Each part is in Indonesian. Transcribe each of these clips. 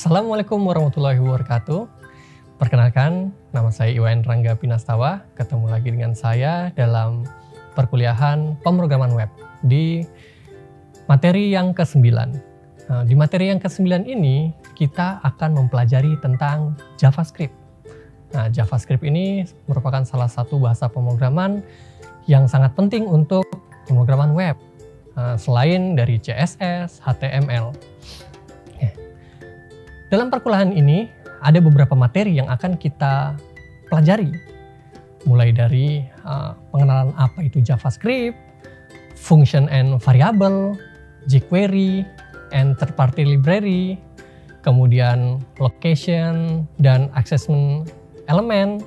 Assalamualaikum warahmatullahi wabarakatuh. Perkenalkan, nama saya Iwan Rangga Pinastawa. Ketemu lagi dengan saya dalam perkuliahan pemrograman web di materi yang ke-9. Nah, di materi yang ke-9 ini kita akan mempelajari tentang JavaScript. Nah, JavaScript ini merupakan salah satu bahasa pemrograman yang sangat penting untuk pemrograman web. Selain dari CSS, HTML. Dalam perkuliahan ini ada beberapa materi yang akan kita pelajari. Mulai dari pengenalan apa itu JavaScript, function and variable, jQuery, and third party library, kemudian location dan accessment element,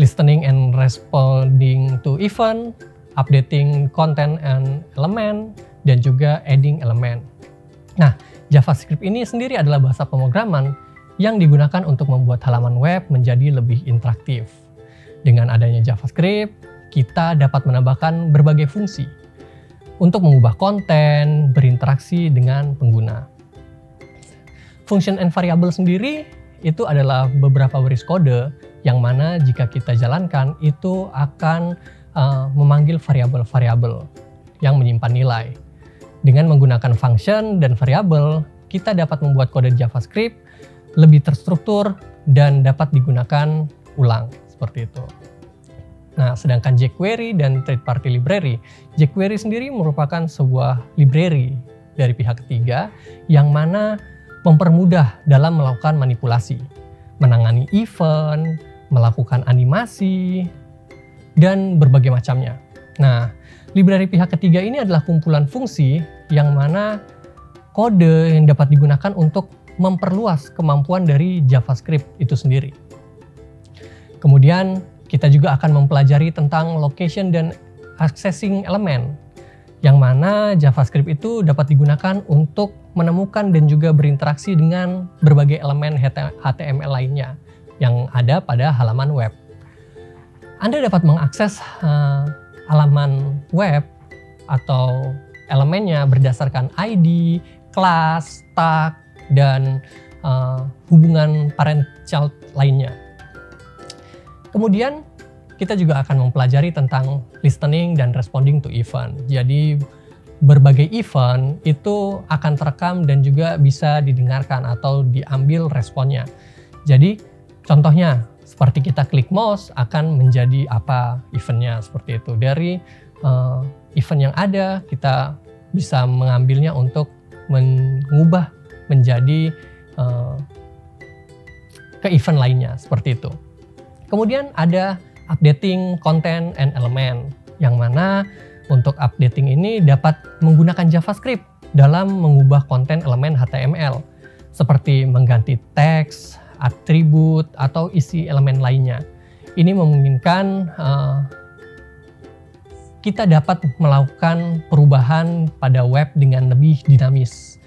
listening and responding to event, updating content and element, dan juga adding element. Nah, JavaScript ini sendiri adalah bahasa pemrograman yang digunakan untuk membuat halaman web menjadi lebih interaktif. Dengan adanya JavaScript, kita dapat menambahkan berbagai fungsi untuk mengubah konten, berinteraksi dengan pengguna. Function and variable sendiri itu adalah beberapa baris kode yang mana jika kita jalankan itu akan memanggil variabel-variabel yang menyimpan nilai. Dengan menggunakan function dan variabel, kita dapat membuat kode JavaScript lebih terstruktur dan dapat digunakan ulang, seperti itu. Nah, sedangkan jQuery dan third party library, jQuery sendiri merupakan sebuah library dari pihak ketiga yang mana mempermudah dalam melakukan manipulasi, menangani event, melakukan animasi, dan berbagai macamnya. Nah, library pihak ketiga ini adalah kumpulan fungsi yang mana kode yang dapat digunakan untuk memperluas kemampuan dari JavaScript itu sendiri. Kemudian kita juga akan mempelajari tentang location dan accessing element, yang mana JavaScript itu dapat digunakan untuk menemukan dan juga berinteraksi dengan berbagai elemen HTML lainnya yang ada pada halaman web. Anda dapat mengakses halaman web atau elemennya berdasarkan ID, kelas, tag, dan hubungan parent-child lainnya. Kemudian kita juga akan mempelajari tentang listening dan responding to event. Jadi berbagai event itu akan terekam dan juga bisa didengarkan atau diambil responnya. Jadi contohnya seperti kita klik mouse akan menjadi apa eventnya, seperti itu. Dari event yang ada kita bisa mengambilnya untuk mengubah menjadi ke event lainnya, seperti itu. Kemudian ada updating content and element, yang mana untuk updating ini dapat menggunakan JavaScript dalam mengubah konten elemen HTML, seperti mengganti teks, atribut, atau isi elemen lainnya. Ini memungkinkan kita dapat melakukan perubahan pada web dengan lebih dinamis,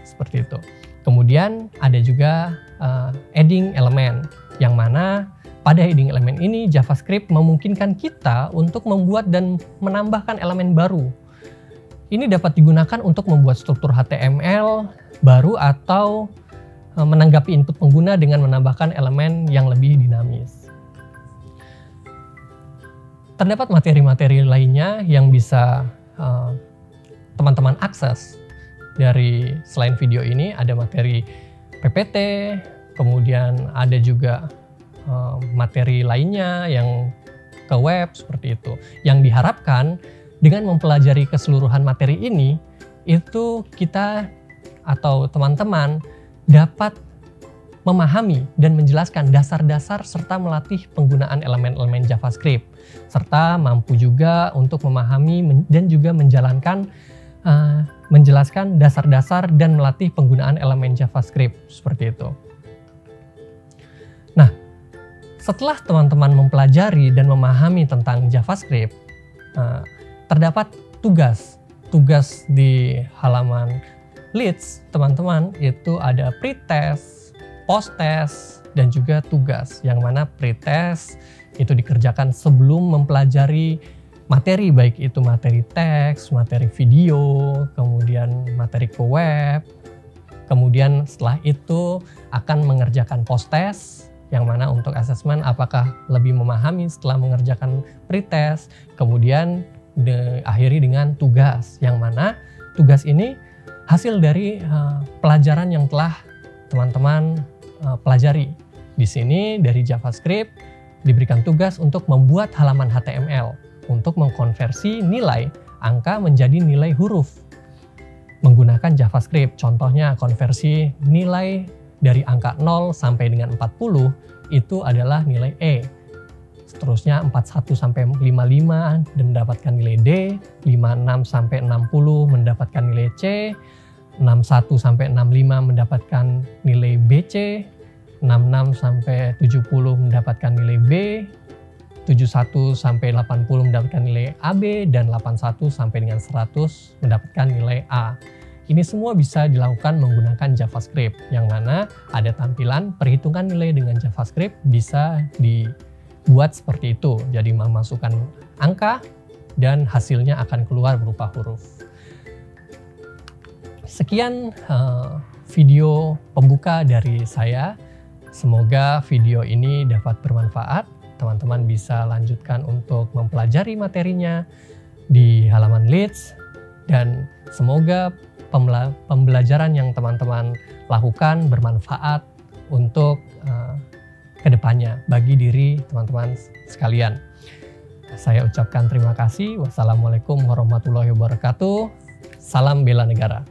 seperti itu. Kemudian ada juga adding element, yang mana pada adding element ini JavaScript memungkinkan kita untuk membuat dan menambahkan elemen baru. Ini dapat digunakan untuk membuat struktur HTML baru atau menanggapi input pengguna dengan menambahkan elemen yang lebih dinamis. Terdapat materi-materi lainnya yang bisa teman-teman akses dari selain video ini. Ada materi PPT, kemudian ada juga materi lainnya yang ke web, seperti itu. Yang diharapkan dengan mempelajari keseluruhan materi ini, itu kita atau teman-teman dapat memahami dan menjelaskan dasar-dasar serta melatih penggunaan elemen-elemen JavaScript, serta mampu juga untuk memahami dan juga menjelaskan dasar-dasar dan melatih penggunaan elemen JavaScript, seperti itu. Nah, setelah teman-teman mempelajari dan memahami tentang JavaScript, terdapat tugas di halaman leads teman-teman. Itu ada pretest, posttest, dan juga tugas, yang mana pretest itu dikerjakan sebelum mempelajari materi, baik itu materi teks, materi video, kemudian materi ke web, Kemudian setelah itu akan mengerjakan post-test, yang mana untuk asesmen apakah lebih memahami setelah mengerjakan pretest. Kemudian akhiri dengan tugas, yang mana tugas ini hasil dari pelajaran yang telah teman-teman pelajari. Di sini dari JavaScript diberikan tugas untuk membuat halaman HTML untuk mengkonversi nilai angka menjadi nilai huruf menggunakan JavaScript. Contohnya konversi nilai dari angka 0 sampai dengan 40 itu adalah nilai E. Seterusnya 41 sampai 55 mendapatkan nilai D, 56 sampai 60 mendapatkan nilai C, 61 sampai 65 mendapatkan nilai BC, 66 sampai 70 mendapatkan nilai B, 71 sampai 80 mendapatkan nilai AB, dan 81 sampai dengan 100 mendapatkan nilai A. Ini semua bisa dilakukan menggunakan JavaScript, yang mana ada tampilan perhitungan nilai dengan JavaScript bisa dibuat seperti itu. Jadi memasukkan angka dan hasilnya akan keluar berupa huruf. Sekian video pembuka dari saya. Semoga video ini dapat bermanfaat. Teman-teman bisa lanjutkan untuk mempelajari materinya di halaman Leads, dan semoga pembelajaran yang teman-teman lakukan bermanfaat untuk kedepannya bagi diri teman-teman sekalian. Saya ucapkan terima kasih. Wassalamualaikum warahmatullahi wabarakatuh. Salam bela negara.